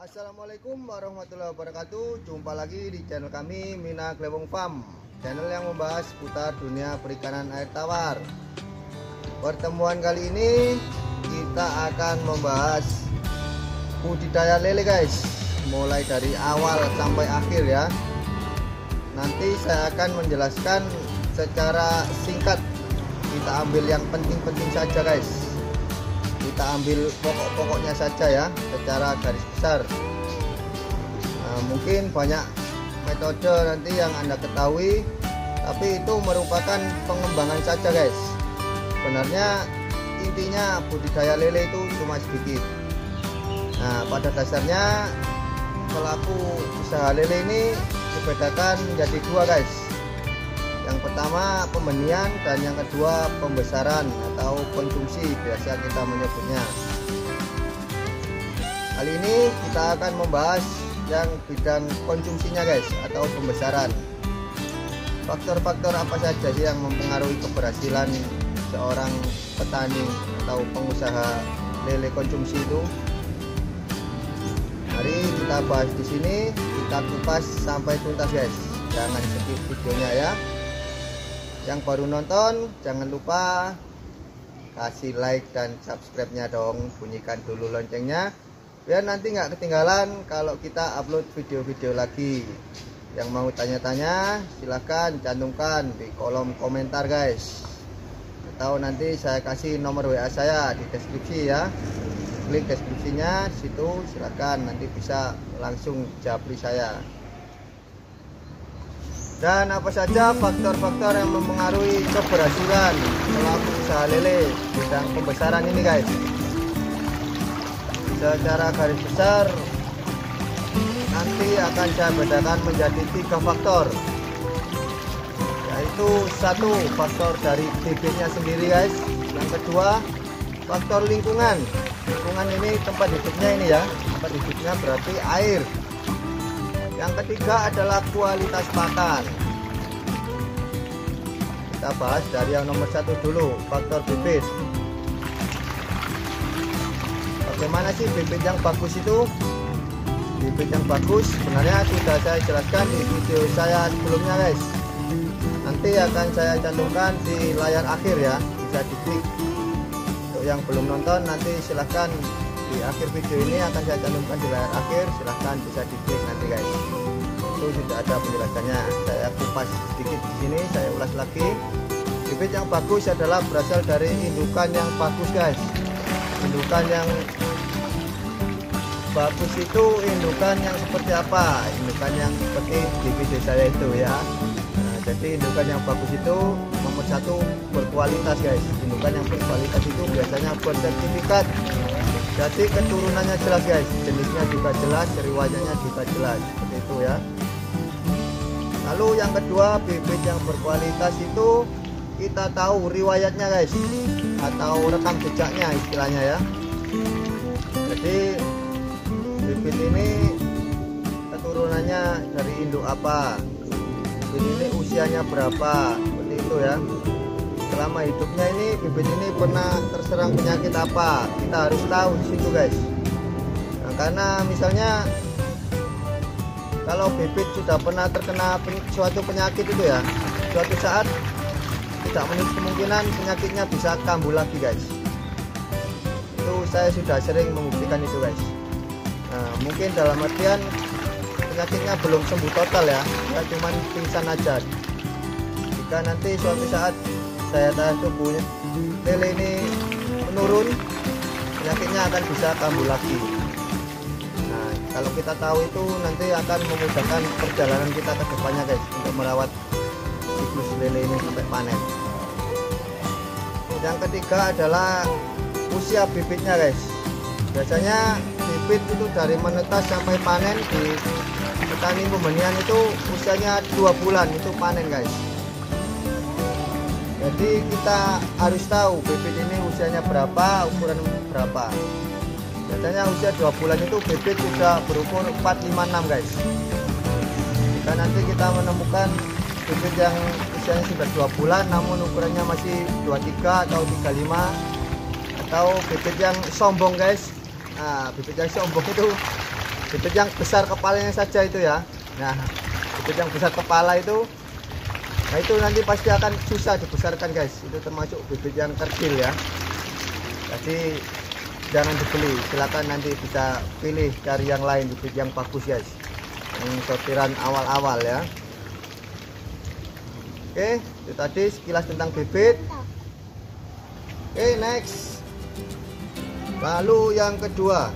Assalamualaikum warahmatullahi wabarakatuh. Jumpa lagi di channel kami, Mina Glewong Farm, channel yang membahas seputar dunia perikanan air tawar. Pertemuan kali ini kita akan membahas budidaya lele guys, mulai dari awal sampai akhir ya. Nanti saya akan menjelaskan secara singkat. Kita ambil yang penting-penting saja guys. Kita ambil pokok-pokoknya saja ya, secara garis besar. Nah, mungkin banyak metode nanti yang Anda ketahui, tapi itu merupakan pengembangan saja guys. Sebenarnya intinya budidaya lele itu cuma sedikit. Nah, pada dasarnya pelaku usaha lele ini dibedakan menjadi dua guys. Yang pertama pembenihan dan yang kedua pembesaran atau konsumsi biasa kita menyebutnya. Kali ini kita akan membahas yang bidang konsumsinya guys, atau pembesaran. Faktor-faktor apa saja sih yang mempengaruhi keberhasilan seorang petani atau pengusaha lele konsumsi itu? Mari kita bahas di sini, kita kupas sampai tuntas guys. Jangan skip videonya ya. Yang baru nonton jangan lupa kasih like dan subscribe-nya dong, bunyikan dulu loncengnya biar nanti nggak ketinggalan kalau kita upload video-video lagi. Yang mau tanya-tanya silahkan cantumkan di kolom komentar guys, atau nanti saya kasih nomor WA saya di deskripsi ya. Klik deskripsinya situ, silahkan nanti bisa langsung japri saya. Dan apa saja faktor-faktor yang mempengaruhi keberhasilan pelaku usaha lele bidang pembesaran ini guys. Secara garis besar nanti akan saya bedakan menjadi 3 faktor, yaitu satu, faktor dari bibitnya sendiri guys. Yang kedua, faktor lingkungan. Lingkungan ini tempat hidupnya ini ya, tempat hidupnya berarti air. Yang ketiga adalah kualitas pakan. Kita bahas dari yang nomor 1 dulu, faktor bibit. Bagaimana sih bibit yang bagus itu? Bibit yang bagus sebenarnya sudah saya jelaskan di video saya sebelumnya guys. Nanti akan saya cantumkan di layar akhir ya, bisa diklik. Untuk yang belum nonton nanti silahkan di akhir video ini akan saya cantumkan di layar akhir, silahkan bisa diklik nanti guys. Itu sudah ada penjelasannya. Saya kupas sedikit di sini, saya ulas lagi. Bibit yang bagus adalah berasal dari indukan yang bagus guys. Indukan yang bagus itu indukan yang seperti apa? Indukan yang seperti di video saya itu ya. Nah, jadi indukan yang bagus itu nomor 1 berkualitas guys. Indukan yang berkualitas itu biasanya bersertifikat. Jadi keturunannya jelas guys, jenisnya juga jelas, riwayatnya juga jelas, seperti itu ya. Lalu yang kedua, bibit yang berkualitas itu kita tahu riwayatnya guys, atau rekam jejaknya istilahnya ya. Jadi bibit ini keturunannya dari induk apa, bibit ini usianya berapa, seperti itu ya. Selama hidupnya ini bibit ini pernah terserang penyakit apa, kita harus tahu di situ guys. Nah, karena misalnya kalau bibit sudah pernah terkena suatu penyakit itu ya, suatu saat tidak menutup kemungkinan penyakitnya bisa kambuh lagi guys. Itu saya sudah sering membuktikan itu guys. Nah, mungkin dalam artian penyakitnya belum sembuh total ya, ya cuman pingsan aja. Jika nanti suatu saat saya tahu tubuhnya lele ini menurun, penyakitnya akan bisa kambuh lagi. Nah, kalau kita tahu itu nanti akan memudahkan perjalanan kita ke depannya guys, untuk merawat siklus lele ini sampai panen. Yang ketiga adalah usia bibitnya guys. Biasanya bibit itu dari menetas sampai panen di petani pembenihan itu usianya 2 bulan itu panen guys. Jadi kita harus tahu bibit ini usianya berapa, ukuran berapa. Biasanya usia 2 bulan itu bibit sudah berukur 4, 5, 6 guys. Jika nanti kita menemukan bibit yang usianya sudah 2 bulan namun ukurannya masih 23 atau 35, atau bibit yang sombong guys. Nah, bibit yang sombong itu bibit yang besar kepalanya saja itu ya. Nah, bibit yang besar kepala itu, nah itu nanti pasti akan susah dibesarkan guys. Itu termasuk bibit yang kerdil ya. Jadi jangan dibeli, silakan nanti bisa pilih cari yang lain, bibit yang bagus guys, yang sortiran awal-awal ya. Oke, itu tadi sekilas tentang bibit. Oke, next. Lalu yang kedua,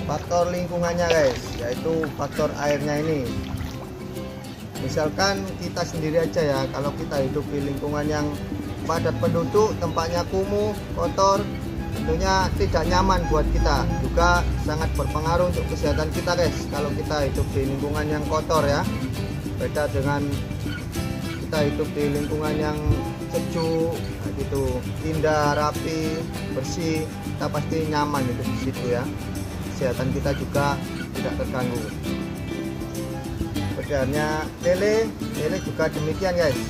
faktor lingkungannya guys, yaitu faktor airnya ini. Misalkan kita sendiri aja ya, kalau kita hidup di lingkungan yang padat penduduk, tempatnya kumuh, kotor, tentunya tidak nyaman buat kita, juga sangat berpengaruh untuk kesehatan kita guys. Kalau kita hidup di lingkungan yang kotor ya, beda dengan kita hidup di lingkungan yang sejuk gitu, indah, rapi, bersih, kita pasti nyaman itu di situ ya. Kesehatan kita juga tidak terganggu. Sebenarnya lele juga demikian guys.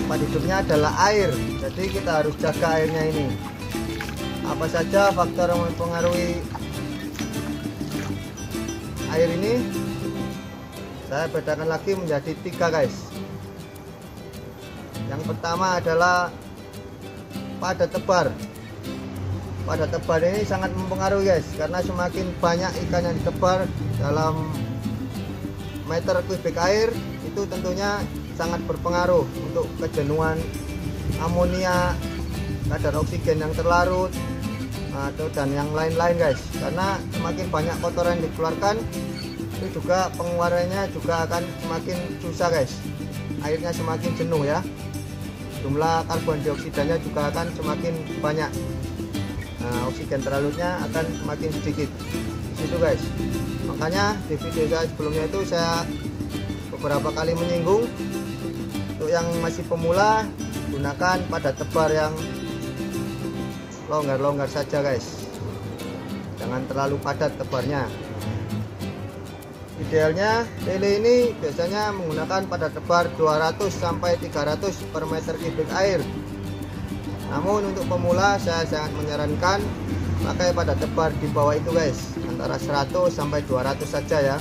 Tempat hidupnya adalah air, jadi kita harus jaga airnya ini. Apa saja faktor yang mempengaruhi air ini? Saya bedakan lagi menjadi 3 guys. Yang pertama adalah padat tebar. Padat tebar ini sangat mempengaruhi guys, karena semakin banyak ikan yang ditebar dalam meter kubik air, itu tentunya sangat berpengaruh untuk kejenuhan amonia, kadar oksigen yang terlarut, dan yang lain-lain guys. Karena semakin banyak kotoran yang dikeluarkan, itu juga pengeluarannya juga akan semakin susah guys. Airnya semakin jenuh ya, jumlah karbon dioksidanya juga akan semakin banyak. Oksigen terlarutnya akan semakin sedikit di situ guys. Makanya di video saya sebelumnya itu saya beberapa kali menyinggung, untuk yang masih pemula gunakan padat tebar yang longgar-longgar saja guys, jangan terlalu padat tebarnya. Idealnya lele ini biasanya menggunakan padat tebar 200 sampai 300 per meter kubik air. Namun untuk pemula saya sangat menyarankan pakai padat tebar di bawah itu guys, antara 100 sampai 200 saja ya,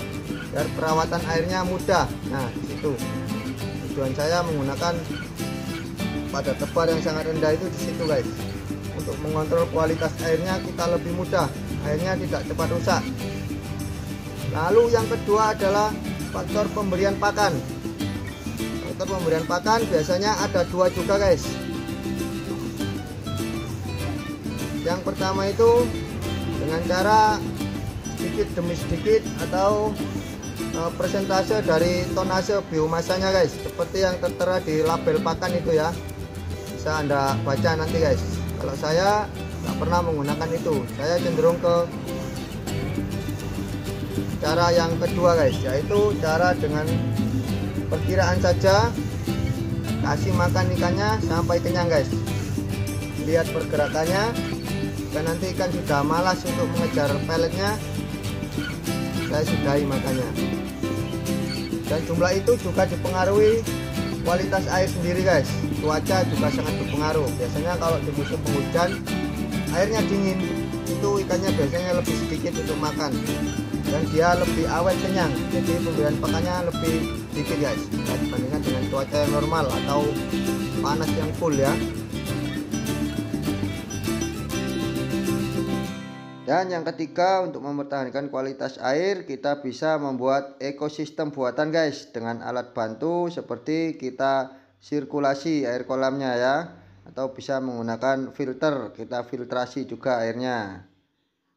biar perawatan airnya mudah. Nah itu tujuan saya menggunakan padat tebar yang sangat rendah itu di situ guys. Untuk mengontrol kualitas airnya kita lebih mudah, airnya tidak cepat rusak. Lalu yang kedua adalah faktor pemberian pakan. Faktor pemberian pakan biasanya ada 2 juga guys. Yang pertama itu dengan cara sedikit demi sedikit atau persentase dari tonase biomasanya guys, seperti yang tertera di label pakan itu ya, bisa Anda baca nanti guys. Kalau saya nggak pernah menggunakan itu, saya cenderung ke cara yang kedua guys, yaitu cara dengan perkiraan saja, kasih makan ikannya sampai kenyang guys, lihat pergerakannya, dan nanti ikan sudah malas untuk mengejar peletnya, saya sudahi makannya. Dan jumlah itu juga dipengaruhi kualitas air sendiri guys, cuaca juga sangat berpengaruh. Biasanya kalau di musim penghujan airnya dingin, itu ikannya biasanya lebih sedikit untuk makan dan dia lebih awet kenyang, jadi pemberian pakannya lebih sedikit guys dibandingkan dengan cuaca yang normal atau panas yang full ya. Dan yang ketiga, untuk mempertahankan kualitas air, kita bisa membuat ekosistem buatan guys, dengan alat bantu seperti kita sirkulasi air kolamnya ya, atau bisa menggunakan filter, kita filtrasi juga airnya.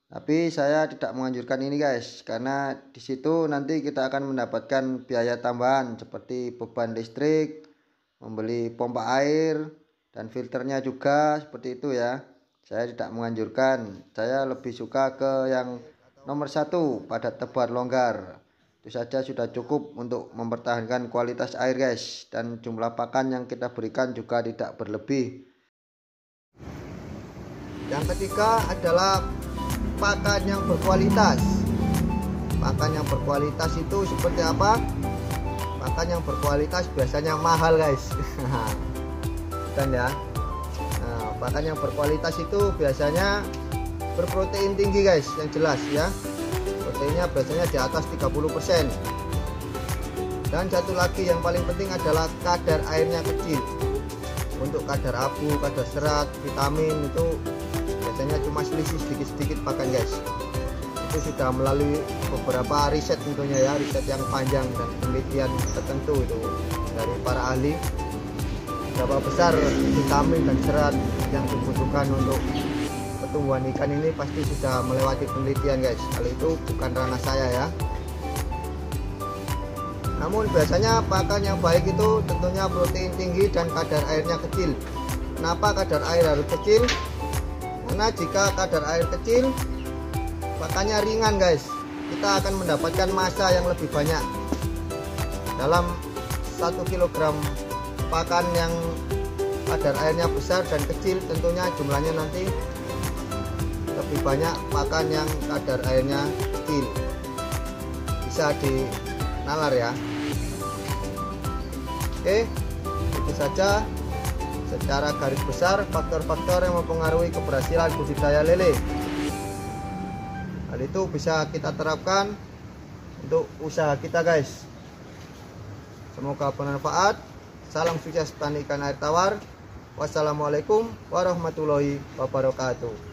Tapi saya tidak menganjurkan ini guys, karena di situ nanti kita akan mendapatkan biaya tambahan seperti beban listrik, membeli pompa air, dan filternya juga seperti itu ya. Saya tidak menganjurkan, saya lebih suka ke yang nomor 1, padat tebar longgar. Itu saja sudah cukup untuk mempertahankan kualitas air guys, dan jumlah pakan yang kita berikan juga tidak berlebih. Yang ketiga adalah pakan yang berkualitas. Pakan yang berkualitas itu seperti apa? Pakan yang berkualitas biasanya mahal guys. Bukan ya. Pakan yang berkualitas itu biasanya berprotein tinggi guys, yang jelas ya, proteinnya biasanya di atas 30%. Dan satu lagi yang paling penting adalah kadar airnya kecil. Untuk kadar abu, kadar serat, vitamin itu biasanya cuma selisih sedikit-sedikit pakan guys. Itu sudah melalui beberapa riset tentunya ya, riset yang panjang dan penelitian tertentu itu dari para ahli. Berapa besar vitamin dan serat yang dibutuhkan untuk pertumbuhan ikan ini pasti sudah melewati penelitian guys. Kalau itu bukan ranah saya ya. Namun biasanya pakan yang baik itu tentunya protein tinggi dan kadar airnya kecil. Kenapa kadar air harus kecil? Karena jika kadar air kecil, pakannya ringan guys. Kita akan mendapatkan massa yang lebih banyak. Dalam 1 kg pakan yang kadar airnya besar dan kecil, tentunya jumlahnya nanti lebih banyak pakan yang kadar airnya kecil. Bisa dinalar ya. Oke, itu saja secara garis besar faktor-faktor yang mempengaruhi keberhasilan budidaya lele. Hal itu bisa kita terapkan untuk usaha kita guys. Semoga bermanfaat. Salam sukses petani ikan air tawar. Wassalamualaikum warahmatullahi wabarakatuh.